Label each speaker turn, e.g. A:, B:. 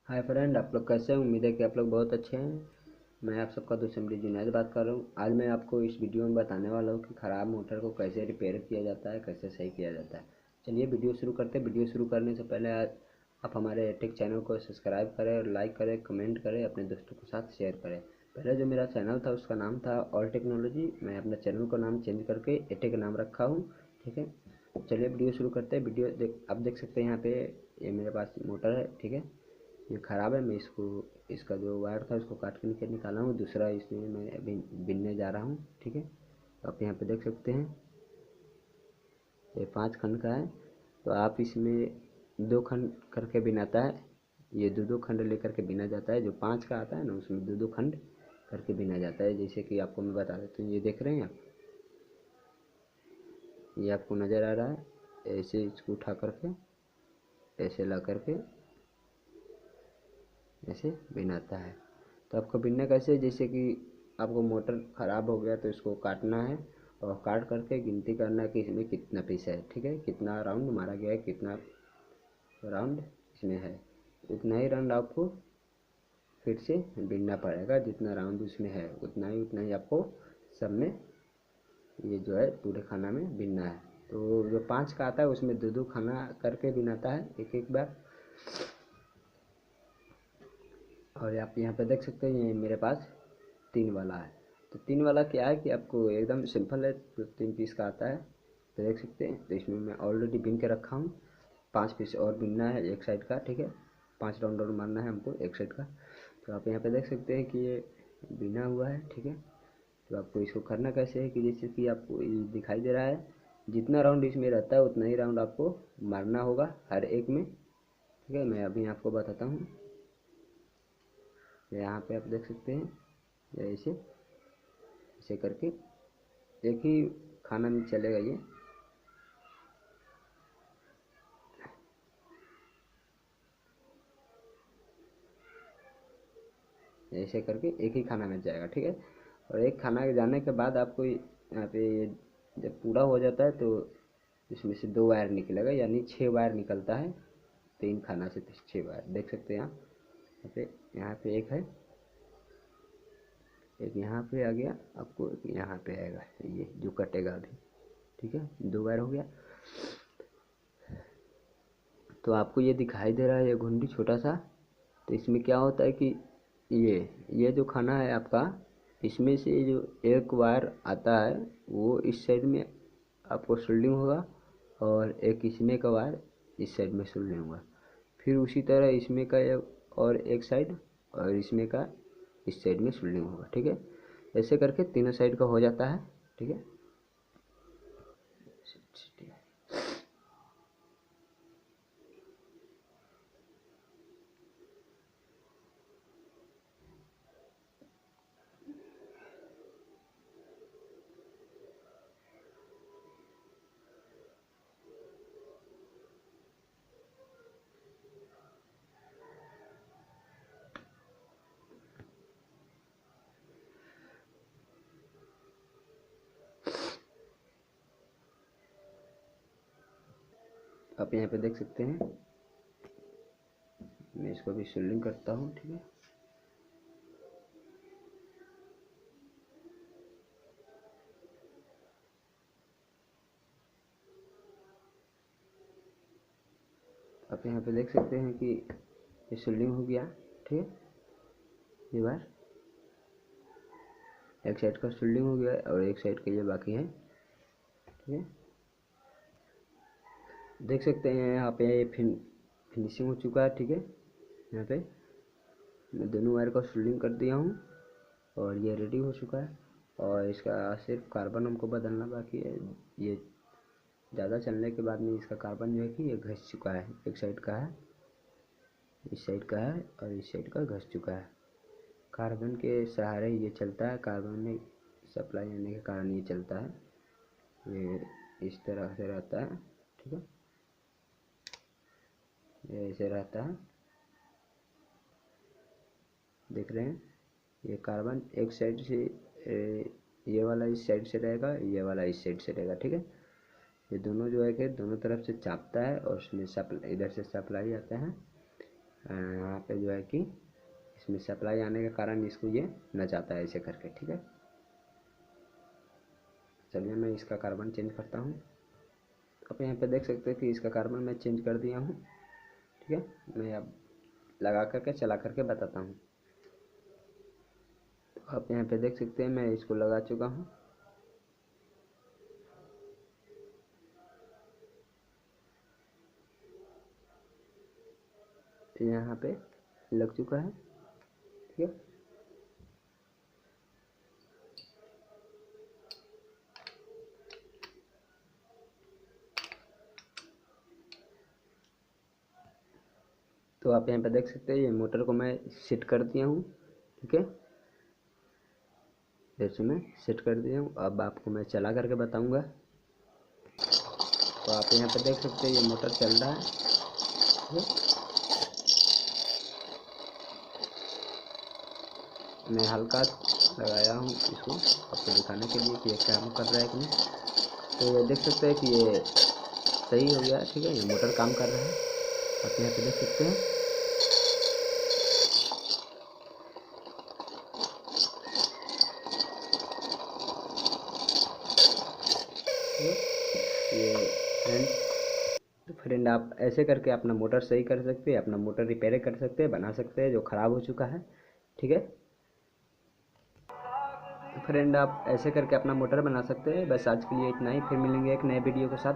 A: Hi friend, आप लोग कैसे हैं? उम्मीद है कि आप लोग बहुत अच्छे हैं। मैं आप सबका दोस्त समरी जुनैद बात कर रहा हूँ। आज मैं आपको इस वीडियो में बताने वाला हूँ कि ख़राब मोटर को कैसे रिपेयर किया जाता है, कैसे सही किया जाता है। चलिए वीडियो शुरू करते हैं। वीडियो शुरू करने से पहले आप हमारे एटेक चैनल को सब्सक्राइब करें और लाइक करें, कमेंट करें, अपने दोस्तों के साथ शेयर करें। पहले जो मेरा चैनल था उसका नाम था ऑल टेक्नोलॉजी। मैं अपने चैनल का नाम चेंज करके एटेक नाम रखा हूँ। ठीक है, चलिए वीडियो शुरू करते हैं। वीडियो आप देख सकते हैं यहाँ पे ये मेरे पास मोटर है। ठीक है, ये ख़राब है। मैं इसका जो वायर था उसको काट के निकाला हूँ। दूसरा इसमें मैं अभी बिनने जा रहा हूँ। ठीक है, तो आप यहाँ पे देख सकते हैं ये 5 खंड का है। तो आप इसमें 2 खंड करके बिनाता है। ये दो खंड लेकर के बिना जाता है। जो 5 का आता है ना उसमें दो खंड करके बिना जाता है। जैसे कि आपको मैं बता देता हूँ, ये देख रहे हैं आप, ये आपको नज़र आ रहा है। ऐसे इसको उठा करके ऐसे ला करके ऐसे बिनाता है। तो आपको बिनना कैसे है, जैसे कि आपको मोटर ख़राब हो गया तो इसको काटना है और काट करके गिनती करना है कि इसमें कितना पीस है। ठीक है, कितना राउंड मारा गया है, कितना राउंड इसमें है, उतना ही राउंड आपको फिर से बिनना पड़ेगा। जितना राउंड उसमें है उतना ही आपको सब में ये जो है पूरे खाना में बिनना है। तो जो 5 का आता है उसमें दो खाना करके बिनाता है एक एक बार। और आप यहाँ पे देख सकते हैं ये मेरे पास 3 वाला है। तो 3 वाला क्या है कि आपको एकदम सिंपल है, जो 3 पीस का आता है। तो देख सकते हैं, तो इसमें मैं ऑलरेडी बिन के रखा हूँ। 5 पीस और बिनना है एक साइड का। ठीक है, 5 राउंड और मारना है हमको एक साइड का। तो आप यहाँ पे देख सकते हैं कि ये बिना हुआ है। ठीक है, तो आपको इसको करना कैसे है कि जैसे कि आपको ये दिखाई दे रहा है, जितना राउंड इसमें रहता है उतना ही राउंड आपको मारना होगा हर एक में। ठीक है, मैं अभी आपको बताता हूँ। यहाँ पे आप देख सकते हैं ऐसे ऐसे करके एक ही खाना में चलेगा ये। ऐसे करके एक ही खाना में जाएगा। ठीक है, और एक खाना के जाने के बाद आपको यहाँ पे ये जब पूरा हो जाता है तो इसमें से 2 वायर निकलेगा, यानी 6 वायर निकलता है। 3 खाना से 6 वायर देख सकते हैं आप। यहाँ पे एक है, एक यहाँ पे आ गया, आपको एक यहाँ पे आएगा ये जो कटेगा अभी। ठीक है, 2 वायर हो गया। तो आपको ये दिखाई दे रहा है ये घुंडी छोटा सा। तो इसमें क्या होता है कि ये जो खाना है आपका, इसमें से जो एक वायर आता है वो इस साइड में आपको सोल्डिंग होगा और एक इसमें का वायर इस साइड में सोल्डिंग होगा। फिर उसी तरह इसमें का और एक साइड और इसमें का इस साइड में सोल्डिंग होगा। ठीक है, ऐसे करके तीनों साइड का हो जाता है। ठीक है, आप यहाँ पे देख सकते हैं। मैं इसको भी सोल्डिंग करता हूँ। ठीक है, आप यहाँ पे देख सकते हैं कि ये सोल्डिंग हो गया। ठीक है, ये बार एक साइड का सोल्डिंग हो गया और एक साइड के लिए बाकी है। ठीक है, देख सकते हैं यहाँ पे फिनिशिंग हो चुका है। ठीक है, यहाँ पे मैं दोनों वायर का सोल्डिंग कर दिया हूँ और ये रेडी हो चुका है। और इसका सिर्फ कार्बन हमको बदलना बाकी है। ये ज़्यादा चलने के बाद में इसका कार्बन जो है कि ये घस चुका है। एक साइड का है, इस साइड का है और इस साइड का घस चुका है। कार्बन के सहारे ये चलता है, कार्बन में सप्लाई आने के कारण ये चलता है। ये इस तरह से रहता है। ठीक है, ये ऐसे रहता है, देख रहे हैं। ये कार्बन एक साइड से ये वाला इस साइड से रहेगा, ये वाला इस साइड से रहेगा। ठीक है, ये दोनों जो है कि दोनों तरफ से चापता है और उसमें सप्लाई, इधर से सप्लाई आता है, यहाँ पे जो है कि इसमें सप्लाई आने के कारण इसको ये न जाता है ऐसे करके, ठीक है। चलिए मैं इसका कार्बन चेंज करता हूँ। आप यहाँ पे देख सकते हैं कि इसका कार्बन मैं चेंज कर दिया हूँ, ठीक है। मैं अब लगा करके चला करके बताता हूँ। तो आप यहाँ पे देख सकते हैं मैं इसको लगा चुका हूँ। यहाँ पे लग चुका है, ठीक है। तो आप यहाँ पे देख सकते हैं ये मोटर को मैं सेट कर दिया हूँ, ठीक है। जैसे मैं सेट कर दिया हूँ, अब आपको मैं चला करके बताऊँगा। तो आप यहाँ पे देख सकते हैं ये मोटर चल रहा है, ठीक है। मैं हल्का लगाया हूँ इसको आपको दिखाने के लिए कि ये काम कर रहा है कि नहीं। तो ये देख सकते हैं कि ये सही हो गया, ठीक है। ये मोटर काम कर रहा है, आप यहाँ पे देख सकते हैं। ये फ्रेंड आप ऐसे करके अपना मोटर सही कर सकते हैं, अपना मोटर रिपेयर कर सकते हैं, बना सकते हैं जो ख़राब हो चुका है, ठीक है। फ्रेंड आप ऐसे करके अपना मोटर बना सकते हैं। बस आज के लिए इतना ही, फिर मिलेंगे एक नए वीडियो के साथ।